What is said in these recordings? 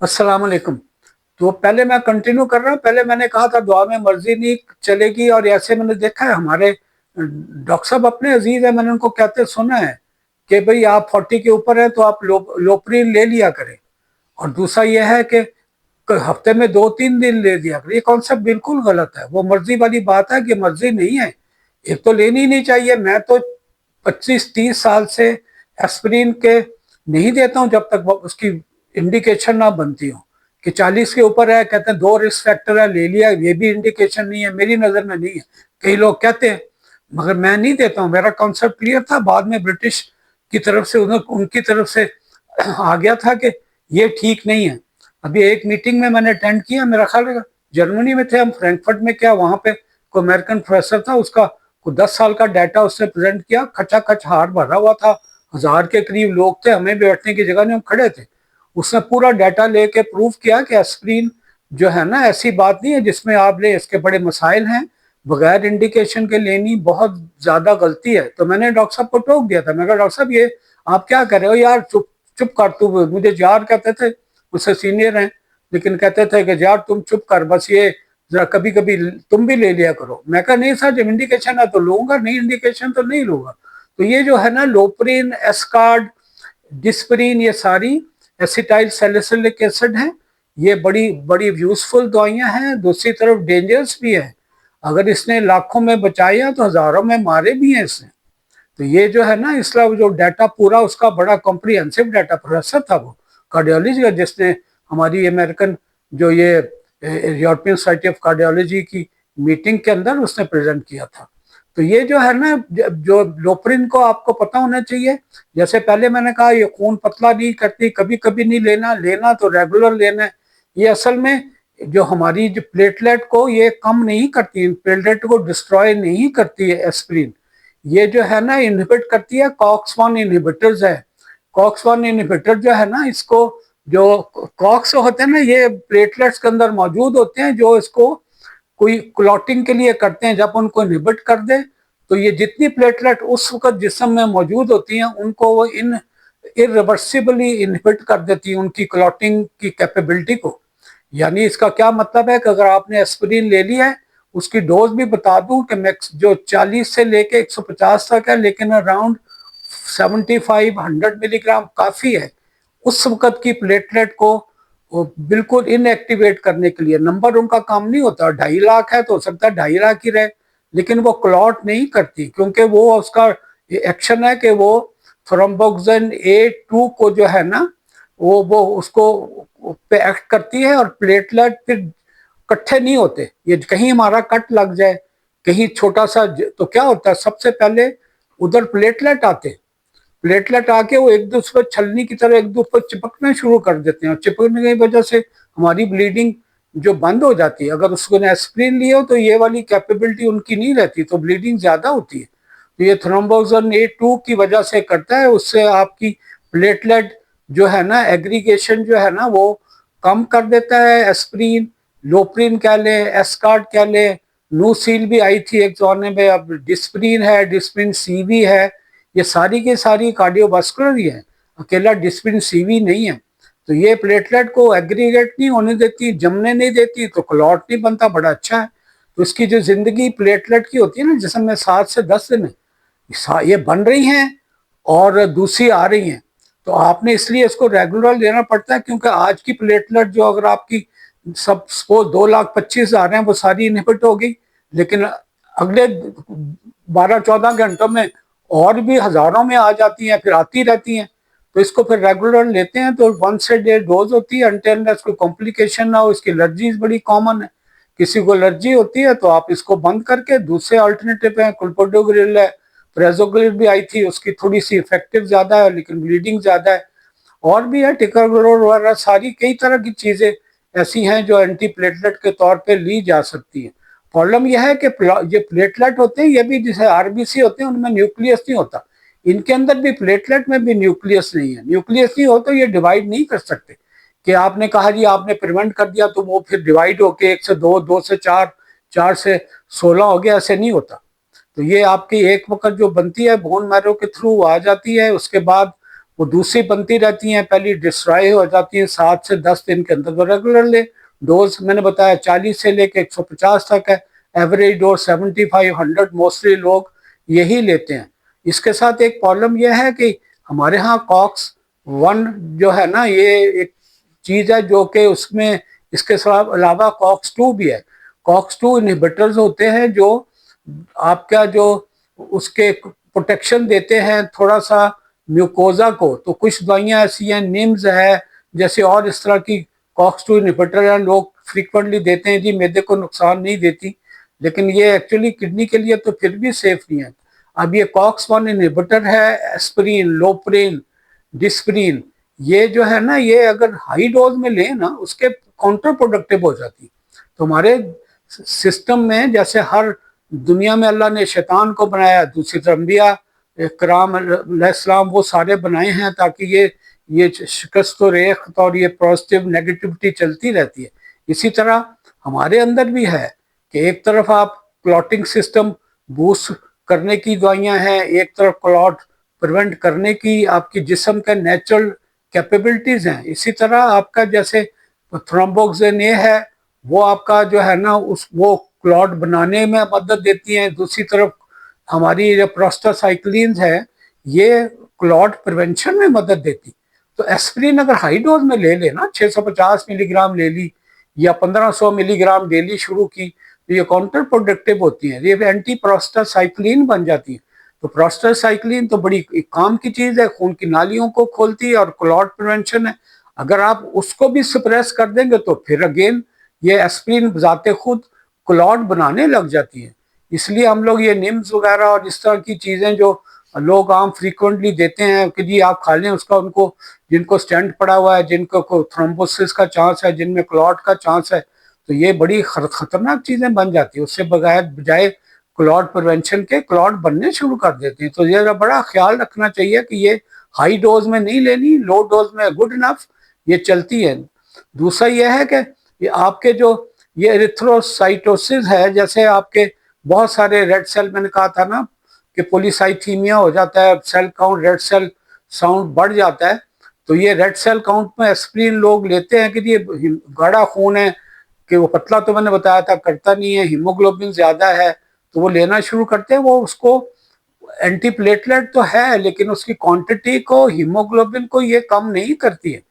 अस्सलाम वालेकुम। तो पहले मैं कंटिन्यू कर रहा हूँ। पहले मैंने कहा था दुआ में मर्जी नहीं चलेगी, और ऐसे मैंने देखा है हमारे डॉक्टर साहब अपने अजीज है, मैंने उनको कहते सुना है कि भाई आप 40 के ऊपर है तो आप लोप्रिन ले लिया करें। और दूसरा यह है कि हफ्ते में 2-3 दिन ले लिया करें। ये कॉन्सेप्ट बिल्कुल गलत है। वो मर्जी वाली बात है कि मर्जी नहीं है। एक तो लेनी ही नहीं चाहिए। मैं तो 25-30 साल से एस्पिरिन के नहीं देता हूँ जब तक उसकी इंडिकेशन ना बनती हो कि 40 के ऊपर है, कहते हैं 2 रिस्क फैक्टर है, ले लिया, ये भी इंडिकेशन नहीं है, मेरी नज़र में नहीं है। कई लोग कहते हैं, मगर मैं नहीं देता हूँ। मेरा कॉन्सेप्ट क्लियर था। बाद में ब्रिटिश की तरफ से उनकी तरफ से आ गया था कि ये ठीक नहीं है। अभी एक मीटिंग में मैंने अटेंड किया, मेरा ख्याल है जर्मनी में थे हम, फ्रैंकफर्ट में, क्या वहां पे कोई अमेरिकन प्रोफेसर था, उसका को 10 साल का डाटा उससे प्रेजेंट किया। खचाखच हार भरा हुआ था, 1000 के करीब लोग थे, हमें बैठने की जगह नहीं, हम खड़े थे। उसने पूरा डाटा लेके प्रूव किया कि एस्प्रिन जो है ना, ऐसी बात नहीं है जिसमें आप ले, इसके बड़े मसाइल हैं, बगैर इंडिकेशन के लेनी बहुत ज्यादा गलती है। तो मैंने डॉक्टर साहब को टोक दिया था। मैं कहा डॉक्टर साहब ये आप क्या कर रहे हो यार, चुप चुप कर तू। मुझे जार कहते थे, मुझसे सीनियर हैं, लेकिन कहते थे कि यार तुम चुप कर, बस ये जरा कभी कभी तुम भी ले लिया करो। मैं कहा नहीं सर, जब इंडिकेशन है तो लूंगा, नहीं इंडिकेशन तो नहीं लूंगा। तो ये जो है ना लोप्रिन, एस्कार्ड, डिस्परिन, ये सारी एसिटाइल सैलिसिलिक एसिड है। ये बड़ी बड़ी यूजफुल दवाइयां हैं, दूसरी तरफ डेंजरस भी है। अगर इसने लाखों में बचाया तो हजारों में मारे भी हैं इसने। तो ये जो है ना, इसका जो डाटा पूरा उसका बड़ा कॉम्प्रिहेंसिव डाटा, प्रोफेसर था वो कार्डियोलॉजी का, जिसने हमारी अमेरिकन जो ये यूरोपियन सोसाइटी ऑफ कार्डियोलॉजी की मीटिंग के अंदर उसने प्रेजेंट किया था। तो ये जो है ना, जो लोप्रिन को आपको पता होना चाहिए। जैसे पहले मैंने कहा ये खून पतला नहीं करती, कभी कभी नहीं लेना, लेना तो रेगुलर लेना है। ये असल में जो हमारी जो प्लेटलेट को ये कम नहीं करती, प्लेटलेट को डिस्ट्रॉय नहीं करती है एस्पिरिन। ये जो है ना इनहिबिट करती है, कॉक्स 1 इनहिबिटर्स है। कॉक्स 1 इनहिबिटर जो है ना, इसको जो कॉक्स होते हैं ना, ये प्लेटलेट्स के अंदर मौजूद होते हैं, जो इसको कोई क्लॉटिंग के लिए करते हैं। जब उनको इनहिबिट कर दे तो ये जितनी प्लेटलेट उस वक्त जिस्म में मौजूद होती हैं, उनको वो इरिवर्सिबली इनहिबिट कर देती है, उनकी क्लॉटिंग की कैपेबिलिटी को। यानी इसका क्या मतलब है कि अगर आपने एस्पिरिन ले लिया है, उसकी डोज भी बता दूं कि मैक्स जो 40 से लेके 150 तक है, लेकिन अराउंड 75-100 मिलीग्राम काफी है उस वक्त की प्लेटलेट को वो बिल्कुल इनएक्टिवेट करने के लिए। नंबर उनका काम नहीं होता, 2.5 लाख है तो हो सकता है 2.5 लाख ही रहे, लेकिन वो क्लॉट नहीं करती, क्योंकि वो उसका एक्शन है कि वो थ्रोम्बोक्सिन A2 को जो है ना, वो उसको पे एक्ट करती है, और प्लेटलेट फिर इकट्ठे नहीं होते। ये कहीं हमारा कट लग जाए, कहीं छोटा सा तो क्या होता है, सबसे पहले उधर प्लेटलेट आते, प्लेटलेट आके वो एक दूसरे पर छलनी की तरह एक दूसरे पर चिपकना शुरू कर देते हैं, और चिपकने की वजह से हमारी ब्लीडिंग जो बंद हो जाती है। अगर उसको एस्पिरिन लिए हो तो ये वाली कैपेबिलिटी उनकी नहीं रहती, तो ब्लीडिंग ज्यादा होती है। तो ये थ्रोम्बोक्सिन A2 की वजह से करता है, उससे आपकी प्लेटलेट जो है ना एग्रीगेशन जो है ना वो कम कर देता है। एस्पिरिन, लोप्रिन कह ले, एस्कार्ड कह ले, नूसील भी आई थी एक जमाने में, अब डिस्प्रिन है, डिस्प्रिन CV है। ये सारी की सारी कार्डियोवास्कुलर ही है, अकेला डिस्प्रिन CV नहीं है। तो ये प्लेटलेट को एग्रीगेट नहीं होने देती, जमने नहीं देती, तो क्लॉट नहीं बनता, बड़ा अच्छा है। तो इसकी जो जिंदगी प्लेटलेट की होती है ना, जिसमें में 7 से 10 दिन ये बन रही हैं और दूसरी आ रही हैं। तो आपने इसलिए इसको रेगुलर लेना पड़ता है, क्योंकि आज की प्लेटलेट जो अगर आपकी सब सपोज 2,25,000 हैं, वो सारी इनहिबिट होगी, लेकिन अगले 12-14 घंटों में और भी हजारों में आ जाती हैं, फिर आती रहती हैं। तो इसको फिर रेगुलर लेते हैं तो 1 से 1.5 डोज होती है, अनटिल कोई कॉम्प्लिकेशन ना हो। इसकी एलर्जीज बड़ी कॉमन है, किसी को एलर्जी होती है तो आप इसको बंद करके दूसरे अल्टरनेटिव है, क्लोपिडोग्रिल है, प्रेजोग्रिल भी आई थी, उसकी थोड़ी सी इफेक्टिव ज्यादा है लेकिन ब्लीडिंग ज्यादा है। और भी है टिकाग्लोर वगैरह, सारी कई तरह की चीजें ऐसी हैं जो एंटी प्लेटलेट के तौर पे ली जा सकती हैं। प्रॉब्लम यह है कि ये प्लेटलेट होते हैं, ये भी जैसे RBC होते हैं, उनमें न्यूक्लियस नहीं होता। इनके अंदर भी प्लेटलेट में भी न्यूक्लियस नहीं है। न्यूक्लियस नहीं हो तो ये डिवाइड नहीं कर सकते, कि आपने कहा जी आपने प्रिवेंट कर दिया तो वो फिर डिवाइड होके 1 से 2, 2 से 4, 4 से 16 हो गया, ऐसे नहीं होता। तो ये आपकी एक वक्त जो बनती है बोन मैरो के थ्रू आ जाती है, उसके बाद वो दूसरी बनती रहती हैं, पहली डिस्ट्रॉय हो जाती है 7 से 10 दिन के अंदर। तो रेगुलर ले, डोज मैंने बताया 40 से लेके 150 तक है, एवरेज डोज 75-100 मोस्टली लोग यही लेते हैं। इसके साथ एक प्रॉब्लम यह है कि हमारे यहाँ कॉक्स 1 जो है ना, ये एक चीज है जो कि उसमें इसके अलावा कॉक्स 2 भी है। कॉक्स 2 इनहिबिटर्स होते हैं जो आपका जो उसके प्रोटेक्शन देते हैं थोड़ा सा म्यूकोजा को। तो कुछ दवाइयां ऐसी हैं, निम्स है जैसे, और इस तरह की कॉक्स 2 इनहिबिटर है, लोग फ्रीक्वेंटली देते हैं जी, मैदे को नुकसान नहीं देती, लेकिन ये एक्चुअली किडनी के लिए तो फिर भी सेफ नहीं है। अब ये कॉक्स 1 इनहिबिटर है, एस्पिरिन, लोप्रिन, डिस्प्रिन, ये जो है ना, ये अगर हाई डोज में लें ना, उसके काउंटर प्रोडक्टिव हो जाती। तो हमारे सिस्टम में जैसे हर दुनिया में अल्लाह ने शैतान को बनाया, दूसरी तरफ अंबिया कराम अलैहिस्सलाम वो सारे बनाए हैं ताकि ये शिकस्त और रेख्त और ये पॉजिटिव नेगेटिविटी चलती रहती है। इसी तरह हमारे अंदर भी है कि एक तरफ आप क्लॉटिंग सिस्टम बूस्ट करने की दवाइयां हैं, एक तरफ क्लॉट प्रिवेंट करने की आपकी जिस्म का नेचुरल कैपेबिलिटीज हैं। इसी तरह आपका जैसे थ्रोम्बोक्सिन ए है, वो आपका जो है ना, उस वो क्लॉट बनाने में मदद देती हैं। दूसरी तरफ हमारी जो प्रोस्टासाइक्लिन है, ये क्लॉट प्रिवेंशन में मदद देती। तो एस्पिरिन अगर हाई डोज में ले लेना, 650 मिलीग्राम ले ली या 1500 मिलीग्राम डेली शुरू की, तो ये काउंटर प्रोडक्टिव होती हैं, ये एंटी प्रोस्टासाइक्लिन बन जाती है। तो प्रोस्टासाइक्लिन तो बड़ी काम की चीज है, खून की नालियों को खोलती है और क्लॉट प्रिवेंशन है। अगर आप उसको भी सप्रेस कर देंगे तो फिर अगेन ये एस्पिरिन जाते खुद क्लॉट बनाने लग जाती है। इसलिए हम लोग ये निम्स वगैरह और इस तरह की चीजें जो लोग आम फ्रीक्वेंटली देते हैं कि जी आप खा लें उसका, उनको जिनको स्टेंट पड़ा हुआ है, जिनको थ्रोम्बोसिस का चांस है, जिनमें क्लॉट का चांस है, तो ये बड़ी खतरनाक चीजें बन जाती है। उससे बजाय क्लॉट प्रिवेंशन के क्लॉट बनने शुरू कर देते हैं। तो ये बड़ा ख्याल रखना चाहिए कि ये हाई डोज में नहीं लेनी, लो डोज में गुड इनफ ये चलती है। दूसरा यह है कि ये आपके जो ये एरिथ्रोसाइटोसिस है, जैसे आपके बहुत सारे रेड सेल, मैंने कहा था ना कि पोलीसाइथीमिया हो जाता है, सेल काउंट रेड सेल साउंड बढ़ जाता है। तो ये रेड सेल काउंट में एस्पिरिन लोग लेते हैं कि ये गाढ़ा खून है, कि वो पतला तो मैंने बताया था करता नहीं है, हीमोग्लोबिन ज्यादा है, तो वो लेना शुरू करते हैं। वो उसको एंटीप्लेटलेट तो है लेकिन उसकी क्वांटिटी को, हीमोग्लोबिन को ये कम नहीं करती है।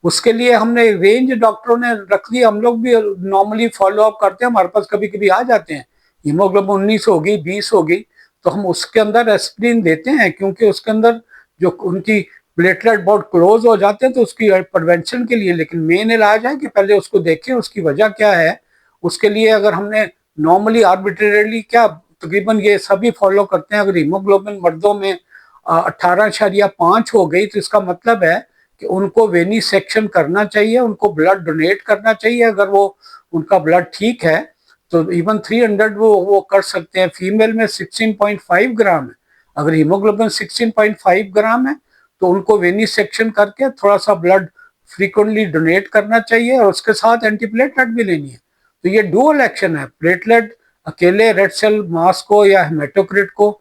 उसके लिए हमने रेंज डॉक्टरों ने रख दी, हम लोग भी नॉर्मली फॉलो अप करते हैं, हमारे पास कभी कभी आ जाते हैं हीमोग्लोबिन 19 होगी, 20 होगी, तो हम उसके अंदर एस्पिरिन देते हैं, क्योंकि उसके अंदर जो उनकी प्लेटलेट बहुत क्लोज हो जाते हैं, तो उसकी प्रिवेंशन के लिए। लेकिन मेन इलाज है कि पहले उसको देखें उसकी वजह क्या है। उसके लिए अगर हमने नॉर्मली आर्बिट्रेरली क्या, तकरीबन ये सभी फॉलो करते हैं, अगर हीमोग्लोबिन मर्दों में 18.5 हो गई, तो इसका मतलब है कि उनको वेनी सेक्शन करना चाहिए, उनको ब्लड डोनेट करना चाहिए। अगर वो उनका ब्लड ठीक है तो इवन 300 वो कर सकते हैं। फीमेल में 16.5 ग्राम है, अगर हीमोग्लोबिन 16.5 ग्राम है तो उनको वेनी सेक्शन करके थोड़ा सा ब्लड फ्रीक्वेंटली डोनेट करना चाहिए, और उसके साथ एंटीप्लेटलेट भी लेनी है। तो ये डुअल एक्शन है, प्लेटलेट अकेले रेड सेल मास को या हेमेटोक्रिट को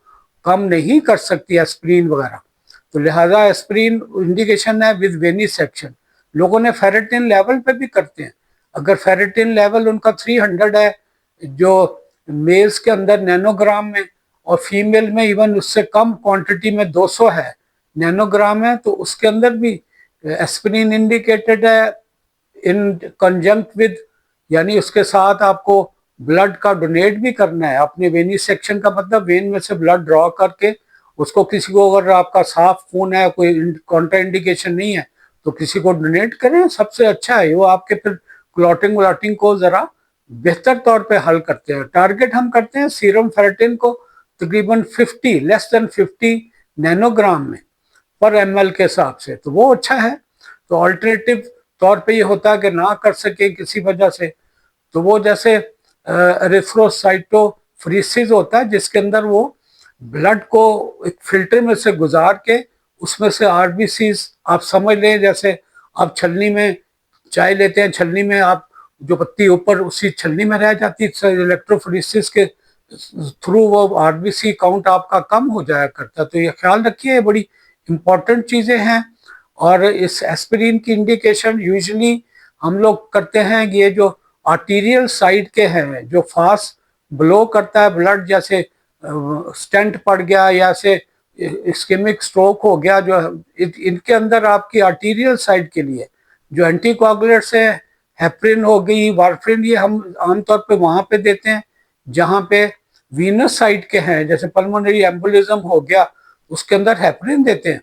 कम नहीं कर सकती एस्पिरिन वगैरह। तो लिहाजा एस्पिरिन इंडिकेशन है विद वेनी सेक्शन। लोगों ने फेरेटिन लेवल पे भी करते हैं, अगर फेरेटिन लेवल उनका 300 है, जो मेल्स के अंदर नैनोग्राम में, और फीमेल में इवन उससे कम क्वांटिटी में 200 है नैनोग्राम है, तो उसके अंदर भी एस्पिरिन इंडिकेटेड है इन कंजंक्ट विद, यानी उसके साथ आपको ब्लड का डोनेट भी करना है। अपने वेनी सेक्शन का मतलब वेन में से ब्लड ड्रॉ करके उसको, किसी को अगर आपका साफ खून है, कोई कॉन्ट्रा इंडिकेशन नहीं है, तो किसी को डोनेट करें, सबसे अच्छा है। वो आपके फिर क्लॉटिंग व्लॉटिंग को जरा बेहतर तौर पे हल करते हैं। टारगेट हम करते हैं सीरम फेरेटिन को तकरीबन 50 लेस देन 50 नैनोग्राम में पर ml के हिसाब से, तो वो अच्छा है। तो ऑल्टरनेटिव तौर पे ये होता है कि ना कर सके किसी वजह से, तो वो जैसे एरिथ्रोसाइटोफोरेसिस होता है, जिसके अंदर वो ब्लड को एक फिल्टर में से गुजार के उसमें से आरबीसीज, आप समझ लें जैसे आप छलनी में चाय लेते हैं, छलनी में आप जो पत्ती ऊपर उसी छलनी में रह जाती है, इलेक्ट्रोफोरेसिस के थ्रू वो आरबीसी काउंट आपका कम हो जाया करता है। तो ये ख्याल रखिए, बड़ी इम्पॉर्टेंट चीज़ें हैं। और इस एस्पिरिन की इंडिकेशन यूजुअली हम लोग करते हैं कि ये जो आर्टीरियल साइड के हैं, जो फास्ट ब्लो करता है ब्लड, जैसे स्टेंट पड़ गया या से इस्केमिक स्ट्रोक हो गया, जो इनके अंदर आपकी आर्टीरियल साइड के लिए जो एंटीकोगुलेंट्स है, हेपरिन हो गई, वारफरिन, ये हम आमतौर पे वहाँ पे देते हैं जहाँ पे वीनस साइड के हैं, जैसे पल्मोनरी एम्बोलिज्म हो गया, उसके अंदर हेपरिन देते हैं।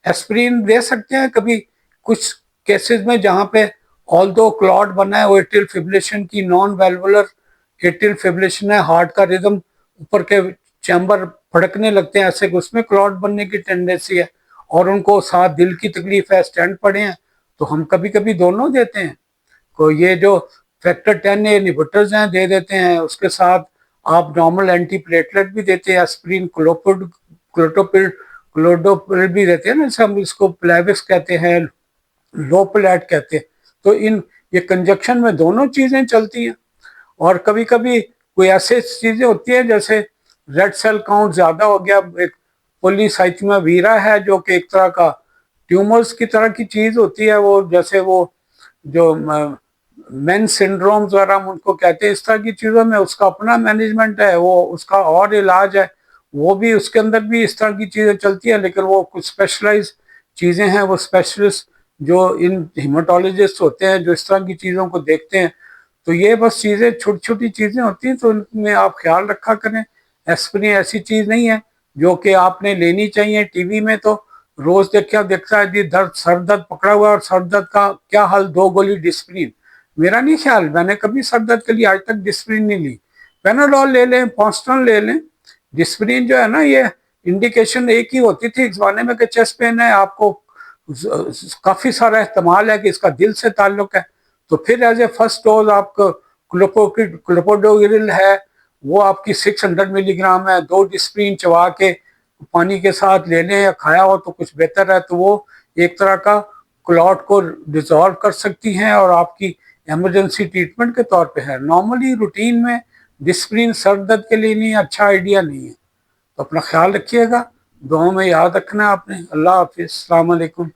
एस्पिरिन दे सकते हैं कभी कुछ केसेस में जहाँ पे ऑल्दो क्लॉट बना है, वो एट्रियल फिब्रिलेशन की नॉन वेल्वुलर एट्रियल फिब्रिलेशन है, हार्ट का रिदम ऊपर के चैम्बर फड़कने लगते हैं, ऐसे उसमें क्लॉट बनने की टेंडेंसी है, और उनको साथ दिल की तकलीफ है, स्टेंट पड़े हैं, तो हम कभी कभी दोनों देते हैं। को ये जो फैक्टर 10 इनहिबिटर्स हैं दे देते हैं, उसके साथ आप नॉर्मल एंटीप्लेटलेट भी देते हैं, एस्पिरिन, क्लोटोपिल, क्लोडोपिल भी देते हैं ना, जैसे हम इसको प्लेविक्स कहते हैं, लोपलैट कहते हैं। तो इन ये कंजक्शन में दोनों चीजें चलती हैं। और कभी कभी कोई ऐसे चीजें होती है जैसे रेड सेल काउंट ज्यादा हो गया, एक पोलीसाइथेमिया वीरा है जो कि एक तरह का ट्यूमर्स की तरह की चीज होती है, वो जैसे वो जो मेन सिंड्रोम्स वगैरह हम उनको कहते हैं, इस तरह की चीज़ों में उसका अपना मैनेजमेंट है, वो उसका और इलाज है, वो भी उसके अंदर भी इस तरह की चीज़ें चलती है, लेकिन वो कुछ स्पेशलाइज चीज़ें हैं, वो स्पेशलिस्ट जो इन हिमाटोलॉजिस्ट होते हैं जो इस तरह की चीज़ों को देखते हैं। तो ये बस चीज़ें छोटी छोटी चीज़ें होती हैं, तो इनमें आप ख्याल रखा करें। एस्पिरिन ऐसी चीज़ नहीं है जो कि आपने लेनी चाहिए। टीवी में तो रोज देखता है जी, दर्द सर दर्द पकड़ा हुआ और सर दर्द का क्या हाल, 2 गोली डिस्प्रिन। मेरा नहीं ख्याल, मैंने कभी सर दर्द के लिए आज तक डिस्प्रिन नहीं ली। पेनाडोल ले लें, पॉन्स्टन ले लें। डिस्प्रिन जो है ना, ये इंडिकेशन एक ही होती थी इस जमाने में कि चेस्ट पेन है, आपको काफी सारा एहतमाल है कि इसका दिल से ताल्लुक है, तो फिर एज ए फर्स्ट डोज आपको क्लोपोडोग्रिल है, वो आपकी 600 मिलीग्राम है, 2 डिस्प्रिन चबा के पानी के साथ ले लें या खाया हो तो कुछ बेहतर है। तो वो एक तरह का क्लॉट को डिजॉल्व कर सकती हैं और आपकी इमरजेंसी ट्रीटमेंट के तौर पे है। नॉर्मली रूटीन में डिस्प्रिन सर दर्द के लिए नहीं, अच्छा आइडिया नहीं है। तो अपना ख्याल रखिएगा, दुआओं में याद रखना आपने। अल्लाह हाफिज़, अस्सलाम वालेकुम।